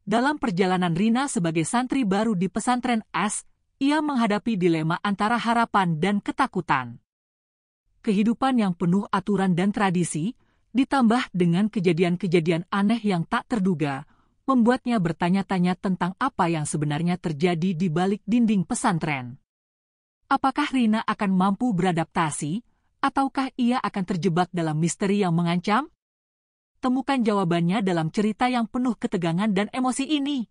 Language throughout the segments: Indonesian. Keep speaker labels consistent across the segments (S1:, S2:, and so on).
S1: Dalam perjalanan Rina sebagai santri baru di pesantren As, ia menghadapi dilema antara harapan dan ketakutan. Kehidupan yang penuh aturan dan tradisi, ditambah dengan kejadian-kejadian aneh yang tak terduga, membuatnya bertanya-tanya tentang apa yang sebenarnya terjadi di balik dinding pesantren. Apakah Rina akan mampu beradaptasi, ataukah ia akan terjebak dalam misteri yang mengancam? Temukan jawabannya dalam cerita yang penuh ketegangan dan emosi ini.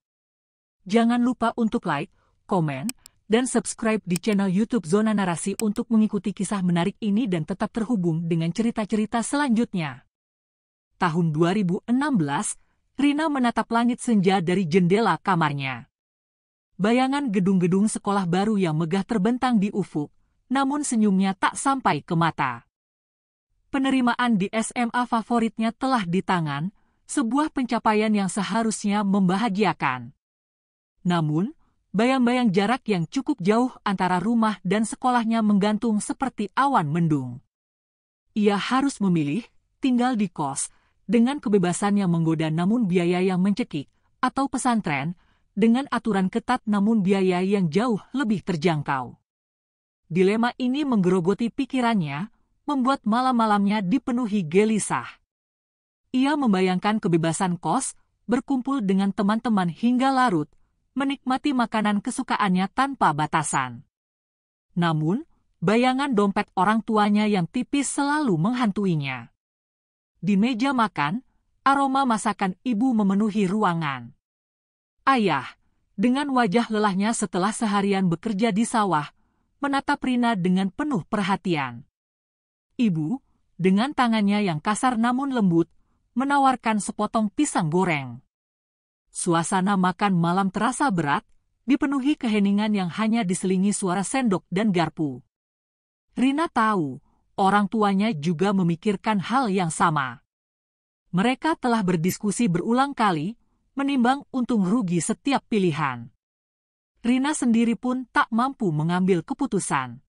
S1: Jangan lupa untuk like, komen, dan subscribe di channel YouTube Zona Narasi untuk mengikuti kisah menarik ini dan tetap terhubung dengan cerita-cerita selanjutnya. Tahun 2016, Rina menatap langit senja dari jendela kamarnya. Bayangan gedung-gedung sekolah baru yang megah terbentang di ufuk, namun senyumnya tak sampai ke mata. Penerimaan di SMA favoritnya telah di tangan, sebuah pencapaian yang seharusnya membahagiakan. Namun, bayang-bayang jarak yang cukup jauh antara rumah dan sekolahnya menggantung seperti awan mendung. Ia harus memilih, tinggal di kos, dengan kebebasan yang menggoda namun biaya yang mencekik, atau pesantren, dengan aturan ketat namun biaya yang jauh lebih terjangkau. Dilema ini menggerogoti pikirannya, membuat malam-malamnya dipenuhi gelisah. Ia membayangkan kebebasan kos, berkumpul dengan teman-teman hingga larut, menikmati makanan kesukaannya tanpa batasan. Namun, bayangan dompet orang tuanya yang tipis selalu menghantuinya. Di meja makan, aroma masakan ibu memenuhi ruangan. Ayah, dengan wajah lelahnya setelah seharian bekerja di sawah, menatap Rina dengan penuh perhatian. Ibu, dengan tangannya yang kasar namun lembut, menawarkan sepotong pisang goreng. Suasana makan malam terasa berat, dipenuhi keheningan yang hanya diselingi suara sendok dan garpu. Rina tahu, orang tuanya juga memikirkan hal yang sama. Mereka telah berdiskusi berulang kali, menimbang untung rugi setiap pilihan. Rina sendiri pun tak mampu mengambil keputusan.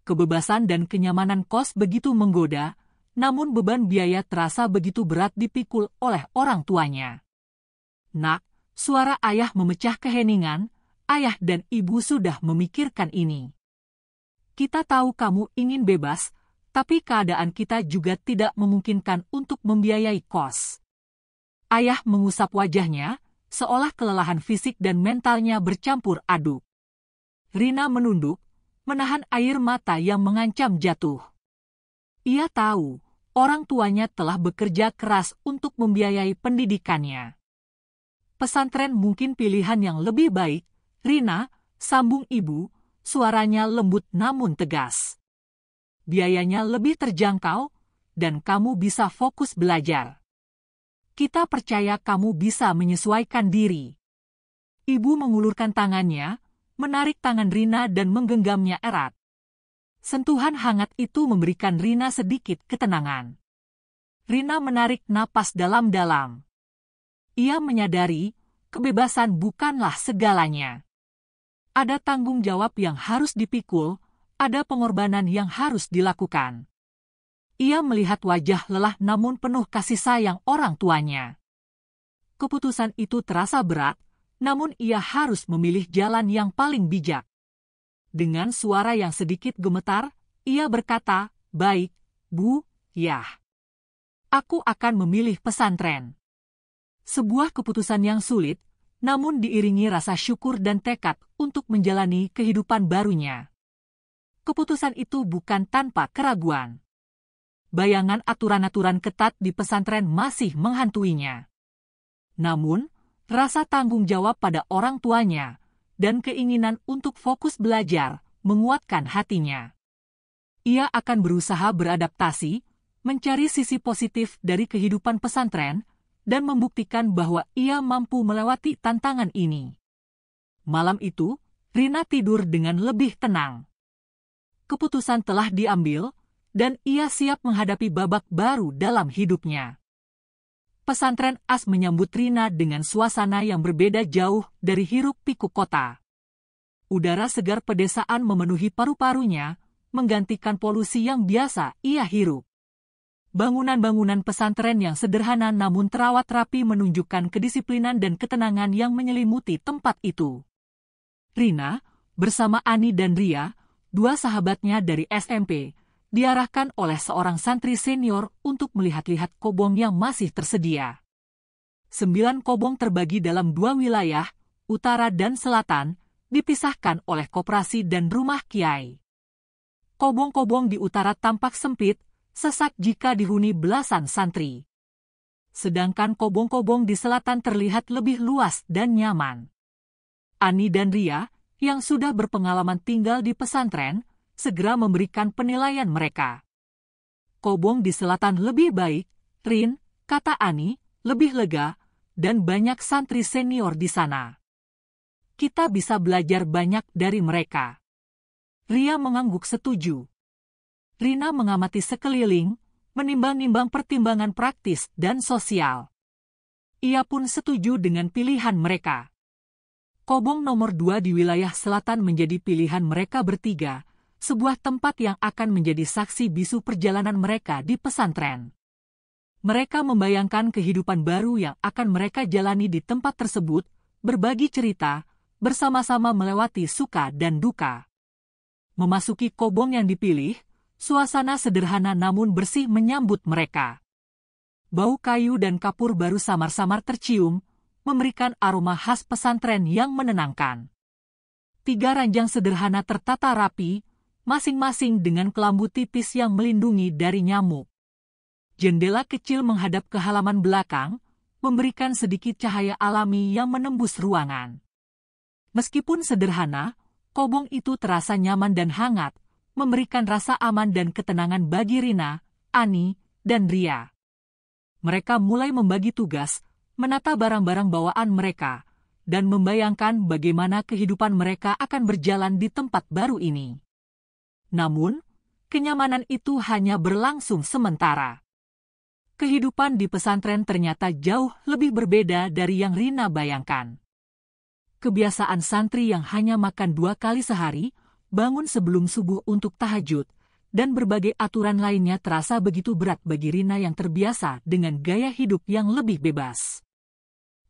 S1: Kebebasan dan kenyamanan kos begitu menggoda, namun beban biaya terasa begitu berat dipikul oleh orang tuanya. Nak, suara ayah memecah keheningan, ayah dan ibu sudah memikirkan ini. Kita tahu kamu ingin bebas, tapi keadaan kita juga tidak memungkinkan untuk membiayai kos. Ayah mengusap wajahnya, seolah kelelahan fisik dan mentalnya bercampur aduk. Rina menunduk, menahan air mata yang mengancam jatuh. Ia tahu, orang tuanya telah bekerja keras untuk membiayai pendidikannya. Pesantren mungkin pilihan yang lebih baik, Rina, sambung ibu, suaranya lembut namun tegas. Biayanya lebih terjangkau, dan kamu bisa fokus belajar. Kita percaya kamu bisa menyesuaikan diri. Ibu mengulurkan tangannya, menarik tangan Rina dan menggenggamnya erat. Sentuhan hangat itu memberikan Rina sedikit ketenangan. Rina menarik napas dalam-dalam. Ia menyadari, kebebasan bukanlah segalanya. Ada tanggung jawab yang harus dipikul, ada pengorbanan yang harus dilakukan. Ia melihat wajah lelah namun penuh kasih sayang orang tuanya. Keputusan itu terasa berat, namun ia harus memilih jalan yang paling bijak. Dengan suara yang sedikit gemetar, ia berkata, "Baik, Bu, ya. Aku akan memilih pesantren." Sebuah keputusan yang sulit, namun diiringi rasa syukur dan tekad untuk menjalani kehidupan barunya. Keputusan itu bukan tanpa keraguan. Bayangan aturan-aturan ketat di pesantren masih menghantuinya. Namun, rasa tanggung jawab pada orang tuanya dan keinginan untuk fokus belajar menguatkan hatinya. Ia akan berusaha beradaptasi, mencari sisi positif dari kehidupan pesantren, dan membuktikan bahwa ia mampu melewati tantangan ini. Malam itu, Rina tidur dengan lebih tenang. Keputusan telah diambil, dan ia siap menghadapi babak baru dalam hidupnya. Pesantren As menyambut Rina dengan suasana yang berbeda jauh dari hiruk-pikuk kota. Udara segar pedesaan memenuhi paru-parunya, menggantikan polusi yang biasa ia hirup. Bangunan-bangunan pesantren yang sederhana namun terawat rapi menunjukkan kedisiplinan dan ketenangan yang menyelimuti tempat itu. Rina, bersama Ani dan Ria, dua sahabatnya dari SMP, diarahkan oleh seorang santri senior untuk melihat-lihat kobong yang masih tersedia. 9 kobong terbagi dalam 2 wilayah, utara dan selatan, dipisahkan oleh koperasi dan rumah kiai. Kobong-kobong di utara tampak sempit, sesak jika dihuni belasan santri. Sedangkan kobong-kobong di selatan terlihat lebih luas dan nyaman. Ani dan Ria, yang sudah berpengalaman tinggal di pesantren, segera memberikan penilaian mereka. Kobong di selatan lebih baik, Rin, kata Ani, lebih lega, dan banyak santri senior di sana. Kita bisa belajar banyak dari mereka. Ria mengangguk setuju. Rina mengamati sekeliling, menimbang-nimbang pertimbangan praktis dan sosial. Ia pun setuju dengan pilihan mereka. Kobong nomor 2 di wilayah selatan menjadi pilihan mereka bertiga, sebuah tempat yang akan menjadi saksi bisu perjalanan mereka di pesantren. Mereka membayangkan kehidupan baru yang akan mereka jalani di tempat tersebut, berbagi cerita, bersama-sama melewati suka dan duka. Memasuki kobong yang dipilih, suasana sederhana namun bersih menyambut mereka. Bau kayu dan kapur baru samar-samar tercium, memberikan aroma khas pesantren yang menenangkan. 3 ranjang sederhana tertata rapi, masing-masing dengan kelambu tipis yang melindungi dari nyamuk. Jendela kecil menghadap ke halaman belakang, memberikan sedikit cahaya alami yang menembus ruangan. Meskipun sederhana, kobong itu terasa nyaman dan hangat, memberikan rasa aman dan ketenangan bagi Rina, Ani, dan Ria. Mereka mulai membagi tugas, menata barang-barang bawaan mereka, dan membayangkan bagaimana kehidupan mereka akan berjalan di tempat baru ini. Namun, kenyamanan itu hanya berlangsung sementara. Kehidupan di pesantren ternyata jauh lebih berbeda dari yang Rina bayangkan. Kebiasaan santri yang hanya makan 2 kali sehari, bangun sebelum subuh untuk tahajud, dan berbagai aturan lainnya terasa begitu berat bagi Rina yang terbiasa dengan gaya hidup yang lebih bebas.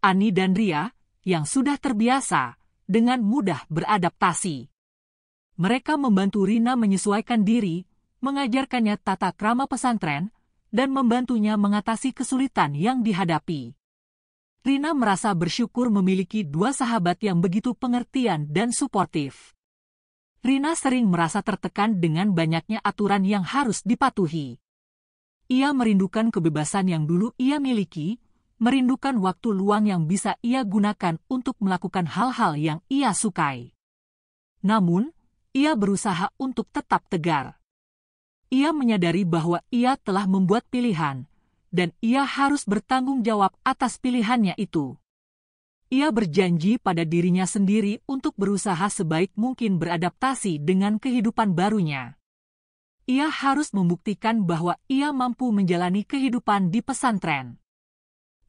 S1: Ani dan Ria, yang sudah terbiasa, dengan mudah beradaptasi. Mereka membantu Rina menyesuaikan diri, mengajarkannya tata krama pesantren, dan membantunya mengatasi kesulitan yang dihadapi. Rina merasa bersyukur memiliki 2 sahabat yang begitu pengertian dan suportif. Rina sering merasa tertekan dengan banyaknya aturan yang harus dipatuhi. Ia merindukan kebebasan yang dulu ia miliki, merindukan waktu luang yang bisa ia gunakan untuk melakukan hal-hal yang ia sukai. Namun, ia berusaha untuk tetap tegar. Ia menyadari bahwa ia telah membuat pilihan, dan ia harus bertanggung jawab atas pilihannya itu. Ia berjanji pada dirinya sendiri untuk berusaha sebaik mungkin beradaptasi dengan kehidupan barunya. Ia harus membuktikan bahwa ia mampu menjalani kehidupan di pesantren.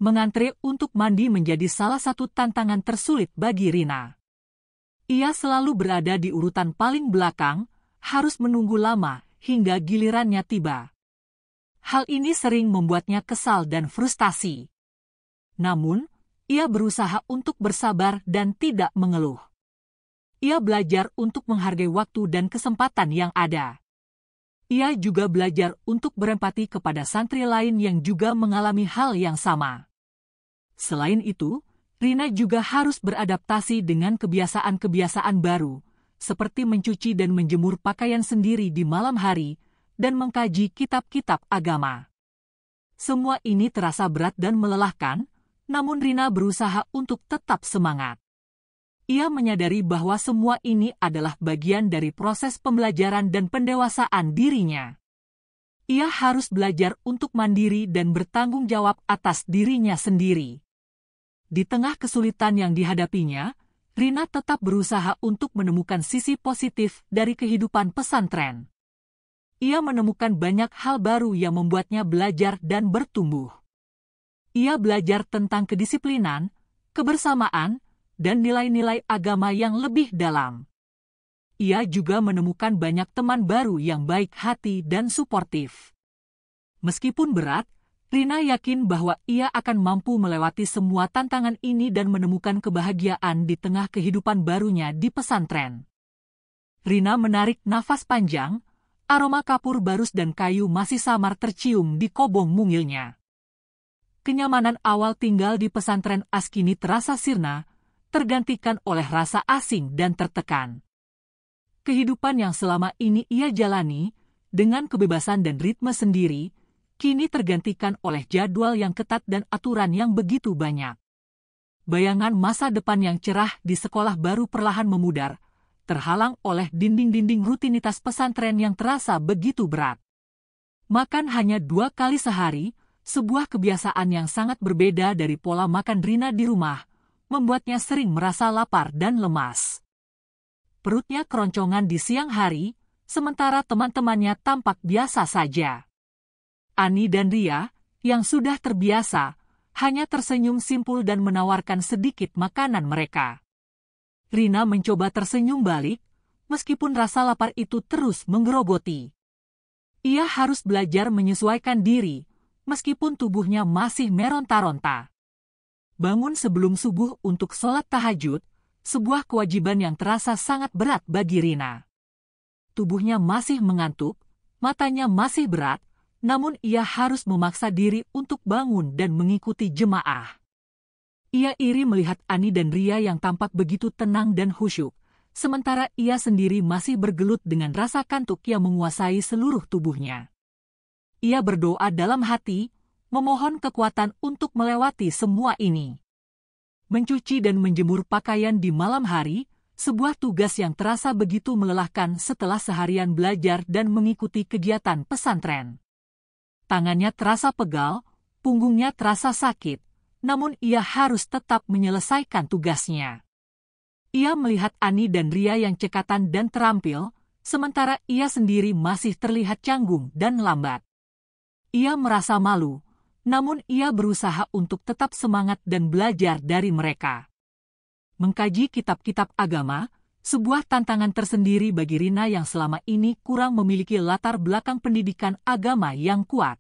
S1: Mengantre untuk mandi menjadi salah satu tantangan tersulit bagi Rina. Ia selalu berada di urutan paling belakang, harus menunggu lama hingga gilirannya tiba. Hal ini sering membuatnya kesal dan frustasi. Namun, ia berusaha untuk bersabar dan tidak mengeluh. Ia belajar untuk menghargai waktu dan kesempatan yang ada. Ia juga belajar untuk berempati kepada santri lain yang juga mengalami hal yang sama. Selain itu, Rina juga harus beradaptasi dengan kebiasaan-kebiasaan baru, seperti mencuci dan menjemur pakaian sendiri di malam hari, dan mengkaji kitab-kitab agama. Semua ini terasa berat dan melelahkan, namun Rina berusaha untuk tetap semangat. Ia menyadari bahwa semua ini adalah bagian dari proses pembelajaran dan pendewasaan dirinya. Ia harus belajar untuk mandiri dan bertanggung jawab atas dirinya sendiri. Di tengah kesulitan yang dihadapinya, Rina tetap berusaha untuk menemukan sisi positif dari kehidupan pesantren. Ia menemukan banyak hal baru yang membuatnya belajar dan bertumbuh. Ia belajar tentang kedisiplinan, kebersamaan, dan nilai-nilai agama yang lebih dalam. Ia juga menemukan banyak teman baru yang baik hati dan suportif. Meskipun berat, Rina yakin bahwa ia akan mampu melewati semua tantangan ini dan menemukan kebahagiaan di tengah kehidupan barunya di pesantren. Rina menarik nafas panjang, aroma kapur barus dan kayu masih samar tercium di kobong mungilnya. Kenyamanan awal tinggal di pesantren As kini terasa sirna, tergantikan oleh rasa asing dan tertekan. Kehidupan yang selama ini ia jalani, dengan kebebasan dan ritme sendiri, kini tergantikan oleh jadwal yang ketat dan aturan yang begitu banyak. Bayangan masa depan yang cerah di sekolah baru perlahan memudar, terhalang oleh dinding-dinding rutinitas pesantren yang terasa begitu berat. Makan hanya 2 kali sehari, sebuah kebiasaan yang sangat berbeda dari pola makan Rina di rumah, membuatnya sering merasa lapar dan lemas. Perutnya keroncongan di siang hari, sementara teman-temannya tampak biasa saja. Ani dan Ria, yang sudah terbiasa, hanya tersenyum simpul dan menawarkan sedikit makanan mereka. Rina mencoba tersenyum balik, meskipun rasa lapar itu terus menggerogoti. Ia harus belajar menyesuaikan diri, meskipun tubuhnya masih meronta-ronta. Bangun sebelum subuh untuk sholat tahajud, sebuah kewajiban yang terasa sangat berat bagi Rina. Tubuhnya masih mengantuk, matanya masih berat, namun ia harus memaksa diri untuk bangun dan mengikuti jemaah. Ia iri melihat Ani dan Ria yang tampak begitu tenang dan khusyuk, sementara ia sendiri masih bergelut dengan rasa kantuk yang menguasai seluruh tubuhnya. Ia berdoa dalam hati, memohon kekuatan untuk melewati semua ini. Mencuci dan menjemur pakaian di malam hari, sebuah tugas yang terasa begitu melelahkan setelah seharian belajar dan mengikuti kegiatan pesantren. Tangannya terasa pegal, punggungnya terasa sakit, namun ia harus tetap menyelesaikan tugasnya. Ia melihat Ani dan Ria yang cekatan dan terampil, sementara ia sendiri masih terlihat canggung dan lambat. Ia merasa malu, namun ia berusaha untuk tetap semangat dan belajar dari mereka. Mengkaji kitab-kitab agama, sebuah tantangan tersendiri bagi Rina yang selama ini kurang memiliki latar belakang pendidikan agama yang kuat.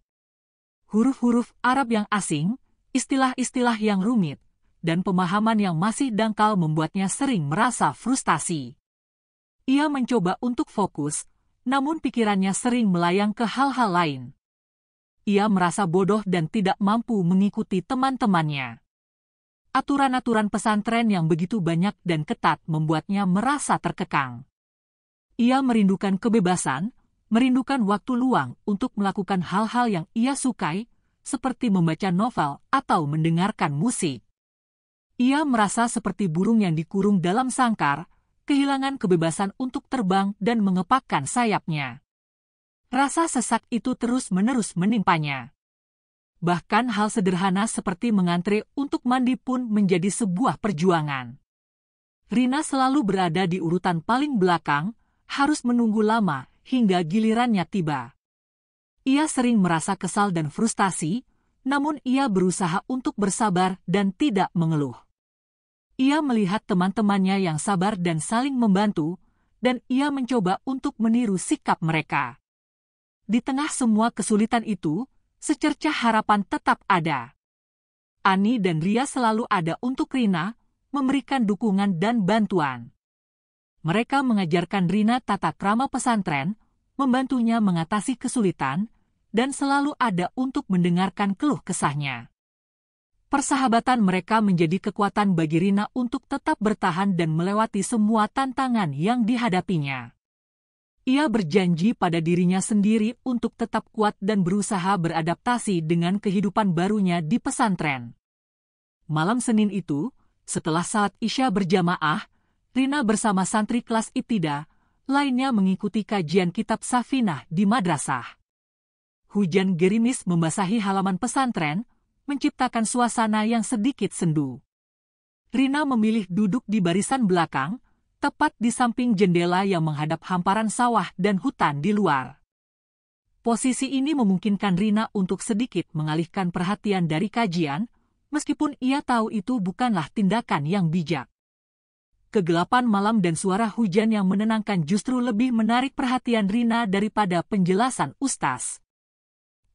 S1: Huruf-huruf Arab yang asing, istilah-istilah yang rumit, dan pemahaman yang masih dangkal membuatnya sering merasa frustasi. Ia mencoba untuk fokus, namun pikirannya sering melayang ke hal-hal lain. Ia merasa bodoh dan tidak mampu mengikuti teman-temannya. Aturan-aturan pesantren yang begitu banyak dan ketat membuatnya merasa terkekang. Ia merindukan kebebasan, merindukan waktu luang untuk melakukan hal-hal yang ia sukai, seperti membaca novel atau mendengarkan musik. Ia merasa seperti burung yang dikurung dalam sangkar, kehilangan kebebasan untuk terbang dan mengepakkan sayapnya. Rasa sesak itu terus-menerus menimpanya. Bahkan hal sederhana seperti mengantre untuk mandi pun menjadi sebuah perjuangan. Rina selalu berada di urutan paling belakang, harus menunggu lama hingga gilirannya tiba. Ia sering merasa kesal dan frustasi, namun ia berusaha untuk bersabar dan tidak mengeluh. Ia melihat teman-temannya yang sabar dan saling membantu, dan ia mencoba untuk meniru sikap mereka. Di tengah semua kesulitan itu, secercah harapan tetap ada. Ani dan Ria selalu ada untuk Rina, memberikan dukungan dan bantuan. Mereka mengajarkan Rina tata krama pesantren, membantunya mengatasi kesulitan, dan selalu ada untuk mendengarkan keluh kesahnya. Persahabatan mereka menjadi kekuatan bagi Rina untuk tetap bertahan dan melewati semua tantangan yang dihadapinya. Ia berjanji pada dirinya sendiri untuk tetap kuat dan berusaha beradaptasi dengan kehidupan barunya di pesantren. Malam Senin itu, setelah salat Isya berjamaah, Rina bersama santri kelas Ibtidah lainnya mengikuti kajian kitab Safinah di madrasah. Hujan gerimis membasahi halaman pesantren, menciptakan suasana yang sedikit sendu. Rina memilih duduk di barisan belakang, tepat di samping jendela yang menghadap hamparan sawah dan hutan di luar. Posisi ini memungkinkan Rina untuk sedikit mengalihkan perhatian dari kajian, meskipun ia tahu itu bukanlah tindakan yang bijak. Kegelapan malam dan suara hujan yang menenangkan justru lebih menarik perhatian Rina daripada penjelasan ustaz.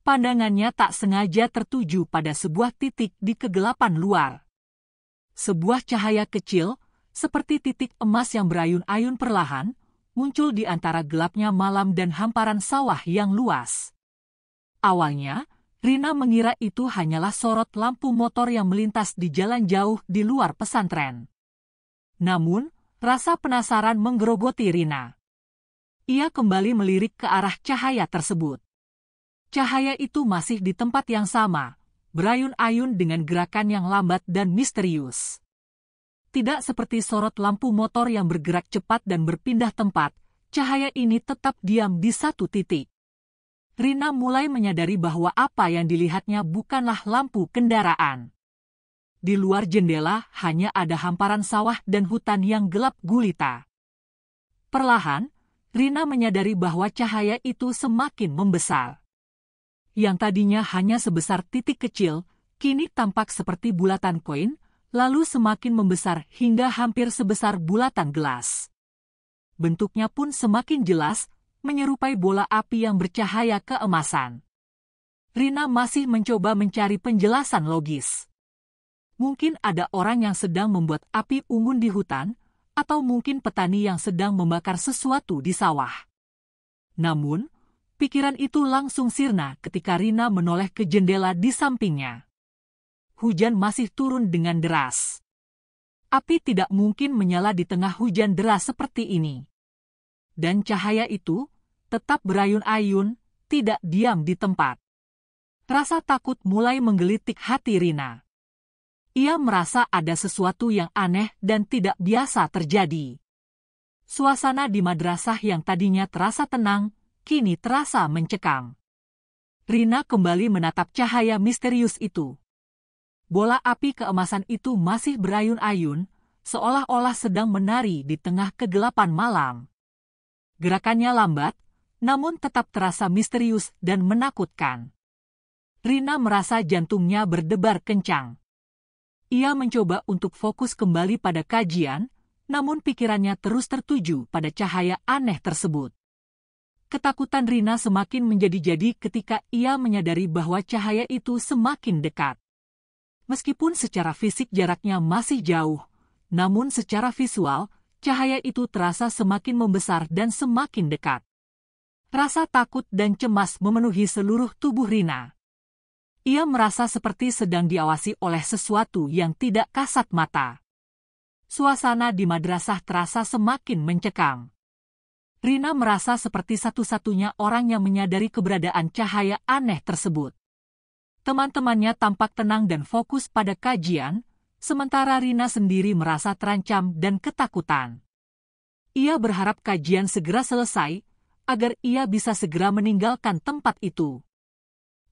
S1: Pandangannya tak sengaja tertuju pada sebuah titik di kegelapan luar. Sebuah cahaya kecil, seperti titik emas yang berayun-ayun perlahan, muncul di antara gelapnya malam dan hamparan sawah yang luas. Awalnya, Rina mengira itu hanyalah sorot lampu motor yang melintas di jalan jauh di luar pesantren. Namun, rasa penasaran menggerogoti Rina. Ia kembali melirik ke arah cahaya tersebut. Cahaya itu masih di tempat yang sama, berayun-ayun dengan gerakan yang lambat dan misterius. Tidak seperti sorot lampu motor yang bergerak cepat dan berpindah tempat, cahaya ini tetap diam di satu titik. Rina mulai menyadari bahwa apa yang dilihatnya bukanlah lampu kendaraan. Di luar jendela hanya ada hamparan sawah dan hutan yang gelap gulita. Perlahan, Rina menyadari bahwa cahaya itu semakin membesar. Yang tadinya hanya sebesar titik kecil, kini tampak seperti bulatan koin, lalu semakin membesar hingga hampir sebesar bulatan gelas. Bentuknya pun semakin jelas, menyerupai bola api yang bercahaya keemasan. Rina masih mencoba mencari penjelasan logis. Mungkin ada orang yang sedang membuat api unggun di hutan, atau mungkin petani yang sedang membakar sesuatu di sawah. Namun, pikiran itu langsung sirna ketika Rina menoleh ke jendela di sampingnya. Hujan masih turun dengan deras. Api tidak mungkin menyala di tengah hujan deras seperti ini. Dan cahaya itu tetap berayun-ayun, tidak diam di tempat. Rasa takut mulai menggelitik hati Rina. Ia merasa ada sesuatu yang aneh dan tidak biasa terjadi. Suasana di madrasah yang tadinya terasa tenang, kini terasa mencekam. Rina kembali menatap cahaya misterius itu. Bola api keemasan itu masih berayun-ayun, seolah-olah sedang menari di tengah kegelapan malam. Gerakannya lambat, namun tetap terasa misterius dan menakutkan. Rina merasa jantungnya berdebar kencang. Ia mencoba untuk fokus kembali pada kajian, namun pikirannya terus tertuju pada cahaya aneh tersebut. Ketakutan Rina semakin menjadi-jadi ketika ia menyadari bahwa cahaya itu semakin dekat. Meskipun secara fisik jaraknya masih jauh, namun secara visual, cahaya itu terasa semakin membesar dan semakin dekat. Rasa takut dan cemas memenuhi seluruh tubuh Rina. Ia merasa seperti sedang diawasi oleh sesuatu yang tidak kasat mata. Suasana di madrasah terasa semakin mencekam. Rina merasa seperti satu-satunya orang yang menyadari keberadaan cahaya aneh tersebut. Teman-temannya tampak tenang dan fokus pada kajian, sementara Rina sendiri merasa terancam dan ketakutan. Ia berharap kajian segera selesai, agar ia bisa segera meninggalkan tempat itu.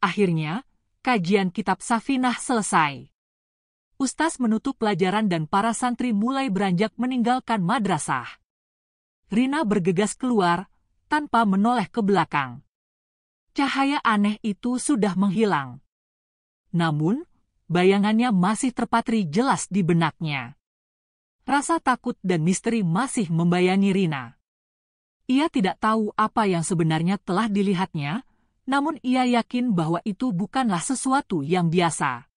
S1: Akhirnya, kajian kitab Safinah selesai. Ustaz menutup pelajaran dan para santri mulai beranjak meninggalkan madrasah. Rina bergegas keluar, tanpa menoleh ke belakang. Cahaya aneh itu sudah menghilang. Namun, bayangannya masih terpatri jelas di benaknya. Rasa takut dan misteri masih membayangi Rina. Ia tidak tahu apa yang sebenarnya telah dilihatnya, namun ia yakin bahwa itu bukanlah sesuatu yang biasa.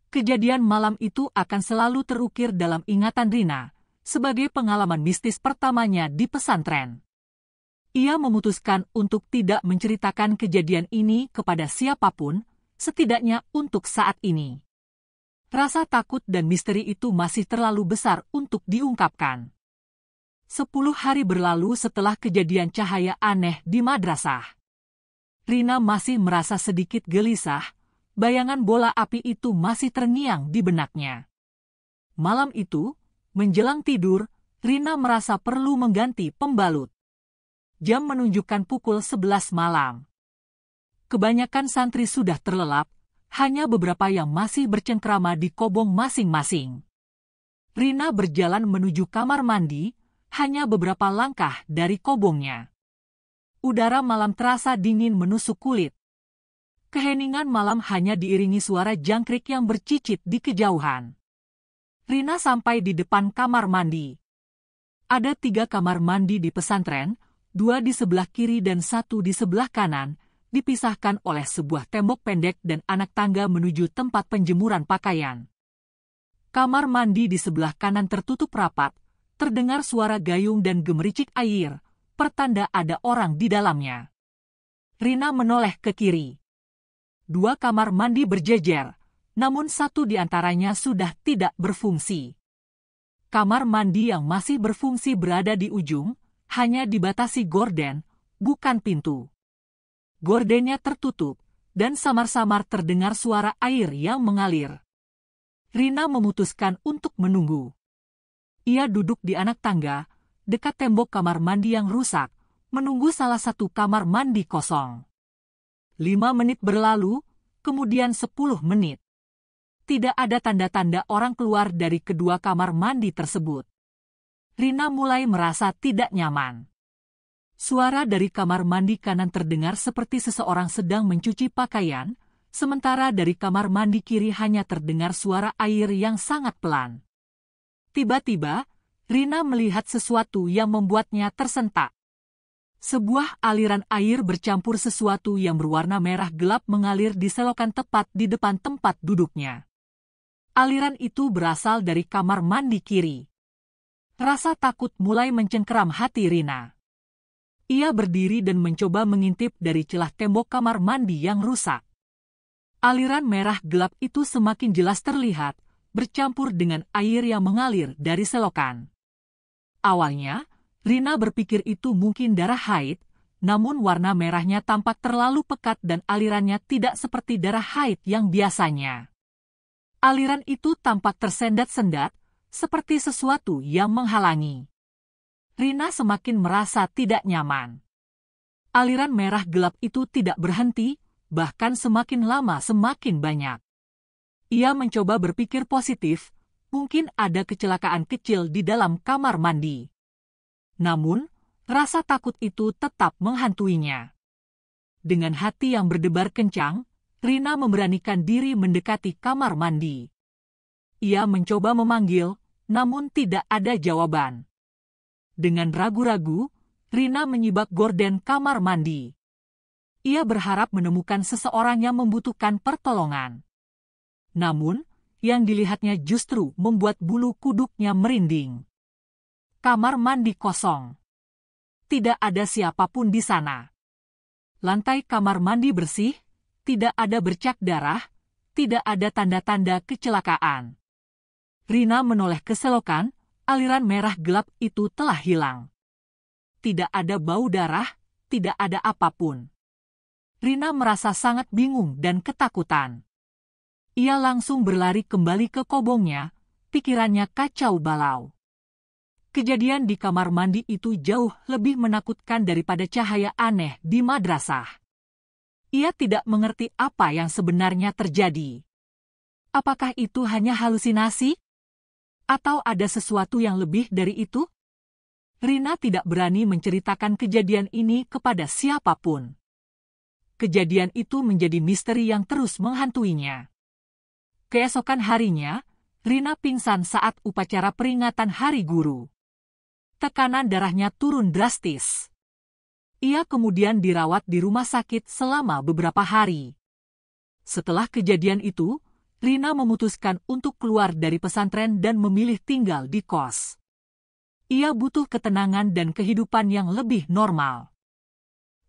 S1: Kejadian malam itu akan selalu terukir dalam ingatan Rina, sebagai pengalaman mistis pertamanya di pesantren. Ia memutuskan untuk tidak menceritakan kejadian ini kepada siapapun, setidaknya untuk saat ini. Rasa takut dan misteri itu masih terlalu besar untuk diungkapkan. 10 hari berlalu setelah kejadian cahaya aneh di madrasah. Rina masih merasa sedikit gelisah, bayangan bola api itu masih terngiang di benaknya. Malam itu, menjelang tidur, Rina merasa perlu mengganti pembalut. Jam menunjukkan pukul 11 malam. Kebanyakan santri sudah terlelap, hanya beberapa yang masih bercengkrama di kobong masing-masing. Rina berjalan menuju kamar mandi, hanya beberapa langkah dari kobongnya. Udara malam terasa dingin menusuk kulit. Keheningan malam hanya diiringi suara jangkrik yang bercicit di kejauhan. Rina sampai di depan kamar mandi. Ada 3 kamar mandi di pesantren, 2 di sebelah kiri dan 1 di sebelah kanan, dipisahkan oleh sebuah tembok pendek dan anak tangga menuju tempat penjemuran pakaian. Kamar mandi di sebelah kanan tertutup rapat, terdengar suara gayung dan gemericik air, pertanda ada orang di dalamnya. Rina menoleh ke kiri. 2 kamar mandi berjejer, namun satu di antaranya sudah tidak berfungsi. Kamar mandi yang masih berfungsi berada di ujung, hanya dibatasi gorden, bukan pintu. Gordennya tertutup, dan samar-samar terdengar suara air yang mengalir. Rina memutuskan untuk menunggu. Ia duduk di anak tangga, dekat tembok kamar mandi yang rusak, menunggu salah satu kamar mandi kosong. 5 menit berlalu, kemudian 10 menit. Tidak ada tanda-tanda orang keluar dari kedua kamar mandi tersebut. Rina mulai merasa tidak nyaman. Suara dari kamar mandi kanan terdengar seperti seseorang sedang mencuci pakaian, sementara dari kamar mandi kiri hanya terdengar suara air yang sangat pelan. Tiba-tiba, Rina melihat sesuatu yang membuatnya tersentak. Sebuah aliran air bercampur sesuatu yang berwarna merah gelap mengalir di selokan tepat di depan tempat duduknya. Aliran itu berasal dari kamar mandi kiri. Rasa takut mulai mencengkeram hati Rina. Ia berdiri dan mencoba mengintip dari celah tembok kamar mandi yang rusak. Aliran merah gelap itu semakin jelas terlihat, bercampur dengan air yang mengalir dari selokan. Awalnya, Rina berpikir itu mungkin darah haid, namun warna merahnya tampak terlalu pekat dan alirannya tidak seperti darah haid yang biasanya. Aliran itu tampak tersendat-sendat, seperti sesuatu yang menghalangi. Rina semakin merasa tidak nyaman. Aliran merah gelap itu tidak berhenti, bahkan semakin lama semakin banyak. Ia mencoba berpikir positif, mungkin ada kecelakaan kecil di dalam kamar mandi. Namun, rasa takut itu tetap menghantuinya. Dengan hati yang berdebar kencang, Rina memberanikan diri mendekati kamar mandi. Ia mencoba memanggil, namun tidak ada jawaban. Dengan ragu-ragu, Rina menyibak gorden kamar mandi. Ia berharap menemukan seseorang yang membutuhkan pertolongan. Namun, yang dilihatnya justru membuat bulu kuduknya merinding. Kamar mandi kosong. Tidak ada siapapun di sana. Lantai kamar mandi bersih, tidak ada bercak darah, tidak ada tanda-tanda kecelakaan. Rina menoleh ke selokan, aliran merah gelap itu telah hilang. Tidak ada bau darah, tidak ada apapun. Rina merasa sangat bingung dan ketakutan. Ia langsung berlari kembali ke kobongnya, pikirannya kacau balau. Kejadian di kamar mandi itu jauh lebih menakutkan daripada cahaya aneh di madrasah. Ia tidak mengerti apa yang sebenarnya terjadi. Apakah itu hanya halusinasi? Atau ada sesuatu yang lebih dari itu? Rina tidak berani menceritakan kejadian ini kepada siapapun. Kejadian itu menjadi misteri yang terus menghantuinya. Keesokan harinya, Rina pingsan saat upacara peringatan Hari Guru. Tekanan darahnya turun drastis. Ia kemudian dirawat di rumah sakit selama beberapa hari. Setelah kejadian itu, Rina memutuskan untuk keluar dari pesantren dan memilih tinggal di kos. Ia butuh ketenangan dan kehidupan yang lebih normal.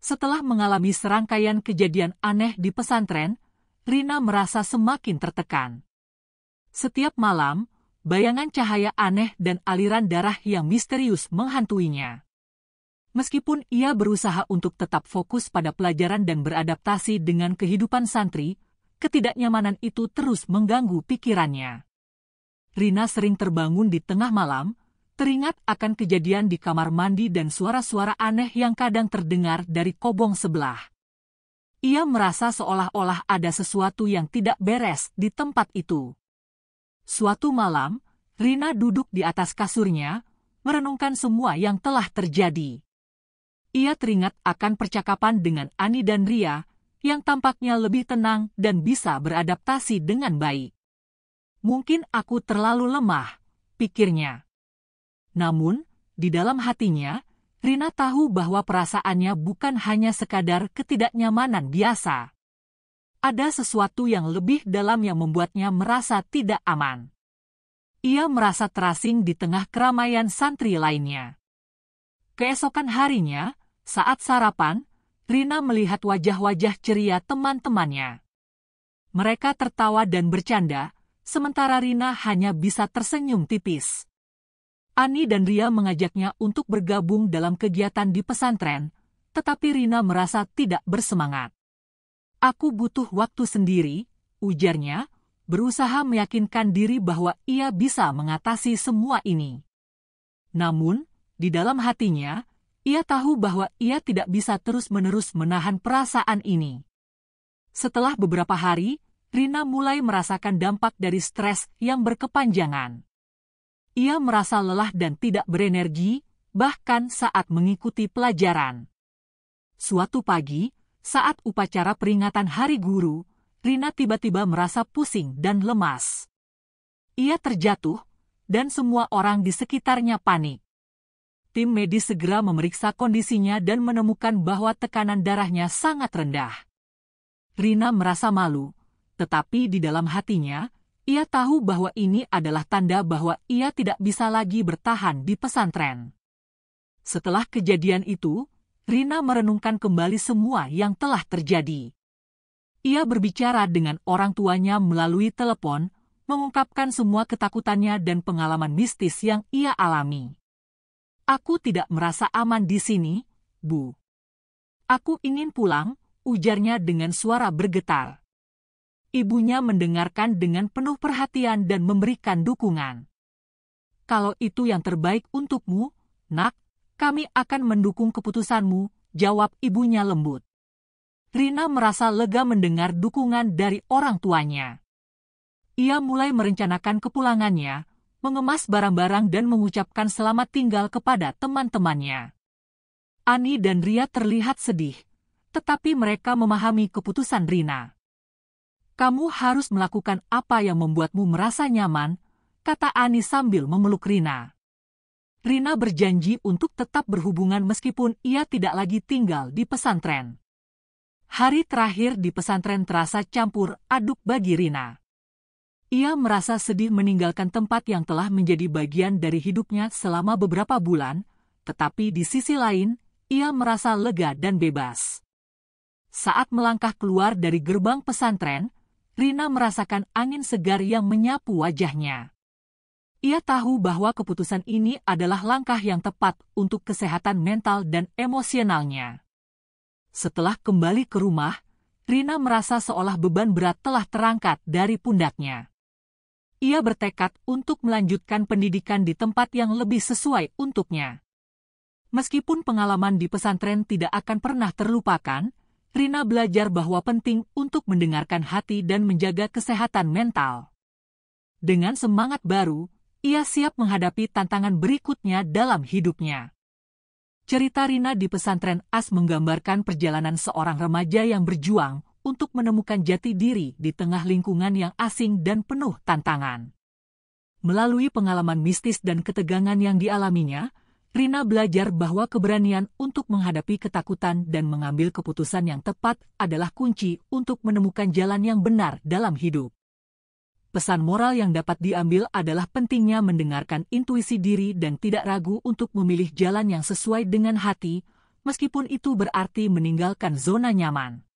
S1: Setelah mengalami serangkaian kejadian aneh di pesantren, Rina merasa semakin tertekan. Setiap malam, bayangan cahaya aneh dan aliran darah yang misterius menghantuinya. Meskipun ia berusaha untuk tetap fokus pada pelajaran dan beradaptasi dengan kehidupan santri, ketidaknyamanan itu terus mengganggu pikirannya. Rina sering terbangun di tengah malam, teringat akan kejadian di kamar mandi dan suara-suara aneh yang kadang terdengar dari kobong sebelah. Ia merasa seolah-olah ada sesuatu yang tidak beres di tempat itu. Suatu malam, Rina duduk di atas kasurnya, merenungkan semua yang telah terjadi. Ia teringat akan percakapan dengan Ani dan Ria, yang tampaknya lebih tenang dan bisa beradaptasi dengan baik. Mungkin aku terlalu lemah, pikirnya. Namun, di dalam hatinya, Rina tahu bahwa perasaannya bukan hanya sekadar ketidaknyamanan biasa. Ada sesuatu yang lebih dalam yang membuatnya merasa tidak aman. Ia merasa terasing di tengah keramaian santri lainnya. Keesokan harinya, saat sarapan, Rina melihat wajah-wajah ceria teman-temannya. Mereka tertawa dan bercanda, sementara Rina hanya bisa tersenyum tipis. Ani dan Ria mengajaknya untuk bergabung dalam kegiatan di pesantren, tetapi Rina merasa tidak bersemangat. "Aku butuh waktu sendiri," ujarnya, berusaha meyakinkan diri bahwa ia bisa mengatasi semua ini. Namun, di dalam hatinya, ia tahu bahwa ia tidak bisa terus-menerus menahan perasaan ini. Setelah beberapa hari, Rina mulai merasakan dampak dari stres yang berkepanjangan. Ia merasa lelah dan tidak berenergi, bahkan saat mengikuti pelajaran. Suatu pagi, saat upacara peringatan Hari Guru, Rina tiba-tiba merasa pusing dan lemas. Ia terjatuh, dan semua orang di sekitarnya panik. Tim medis segera memeriksa kondisinya dan menemukan bahwa tekanan darahnya sangat rendah. Rina merasa malu, tetapi di dalam hatinya, ia tahu bahwa ini adalah tanda bahwa ia tidak bisa lagi bertahan di pesantren. Setelah kejadian itu, Rina merenungkan kembali semua yang telah terjadi. Ia berbicara dengan orang tuanya melalui telepon, mengungkapkan semua ketakutannya dan pengalaman mistis yang ia alami. "Aku tidak merasa aman di sini, Bu. Aku ingin pulang," ujarnya dengan suara bergetar. Ibunya mendengarkan dengan penuh perhatian dan memberikan dukungan. "Kalau itu yang terbaik untukmu, Nak, kami akan mendukung keputusanmu," jawab ibunya lembut. Rina merasa lega mendengar dukungan dari orang tuanya. Ia mulai merencanakan kepulangannya, mengemas barang-barang dan mengucapkan selamat tinggal kepada teman-temannya. Ani dan Ria terlihat sedih, tetapi mereka memahami keputusan Rina. "Kamu harus melakukan apa yang membuatmu merasa nyaman," kata Ani sambil memeluk Rina. Rina berjanji untuk tetap berhubungan meskipun ia tidak lagi tinggal di pesantren. Hari terakhir di pesantren terasa campur aduk bagi Rina. Ia merasa sedih meninggalkan tempat yang telah menjadi bagian dari hidupnya selama beberapa bulan, tetapi di sisi lain, ia merasa lega dan bebas. Saat melangkah keluar dari gerbang pesantren, Rina merasakan angin segar yang menyapu wajahnya. Ia tahu bahwa keputusan ini adalah langkah yang tepat untuk kesehatan mental dan emosionalnya. Setelah kembali ke rumah, Rina merasa seolah beban berat telah terangkat dari pundaknya. Ia bertekad untuk melanjutkan pendidikan di tempat yang lebih sesuai untuknya. Meskipun pengalaman di pesantren tidak akan pernah terlupakan, Rina belajar bahwa penting untuk mendengarkan hati dan menjaga kesehatan mental. Dengan semangat baru, ia siap menghadapi tantangan berikutnya dalam hidupnya. Cerita Rina di pesantren AS menggambarkan perjalanan seorang remaja yang berjuang untuk menemukan jati diri di tengah lingkungan yang asing dan penuh tantangan. Melalui pengalaman mistis dan ketegangan yang dialaminya, Rina belajar bahwa keberanian untuk menghadapi ketakutan dan mengambil keputusan yang tepat adalah kunci untuk menemukan jalan yang benar dalam hidup. Pesan moral yang dapat diambil adalah pentingnya mendengarkan intuisi diri dan tidak ragu untuk memilih jalan yang sesuai dengan hati, meskipun itu berarti meninggalkan zona nyaman.